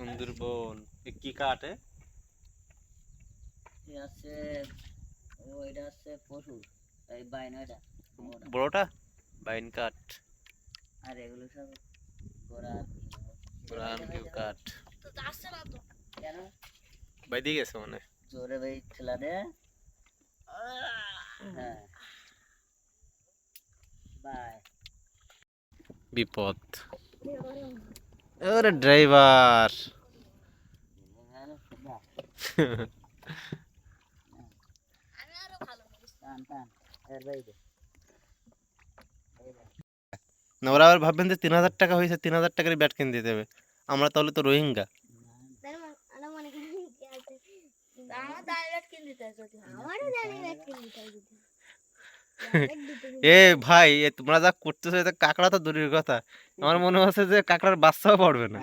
সুন্দরবন কি কাঠ আছে ওইটা আছে পশু এই বাইন ওইটা বড়টা বাইন কাঠ আর এগুলো সব গোড়ার পুরান কেউ কাঠ তো আসছে না তো কেন বাইদি গেছে মানে জোরে ভাই ঠেলা দে হ্যাঁ বাই বিপদ ওরে ড্রাইভার না ওরা আবার ভাববেন যে 3000 টাকা হয়েছে 3000 টাকার ব্যাট কিনে দিতে হবে আমরা তাহলে তো রোহিঙ্গা এ ভাই তোমরা যা করতেছো এটা কাঁকড়া তো দূরের কথা আমার মনে হচ্ছে যে কাঁকড়ার বাচ্চাও পড়বে না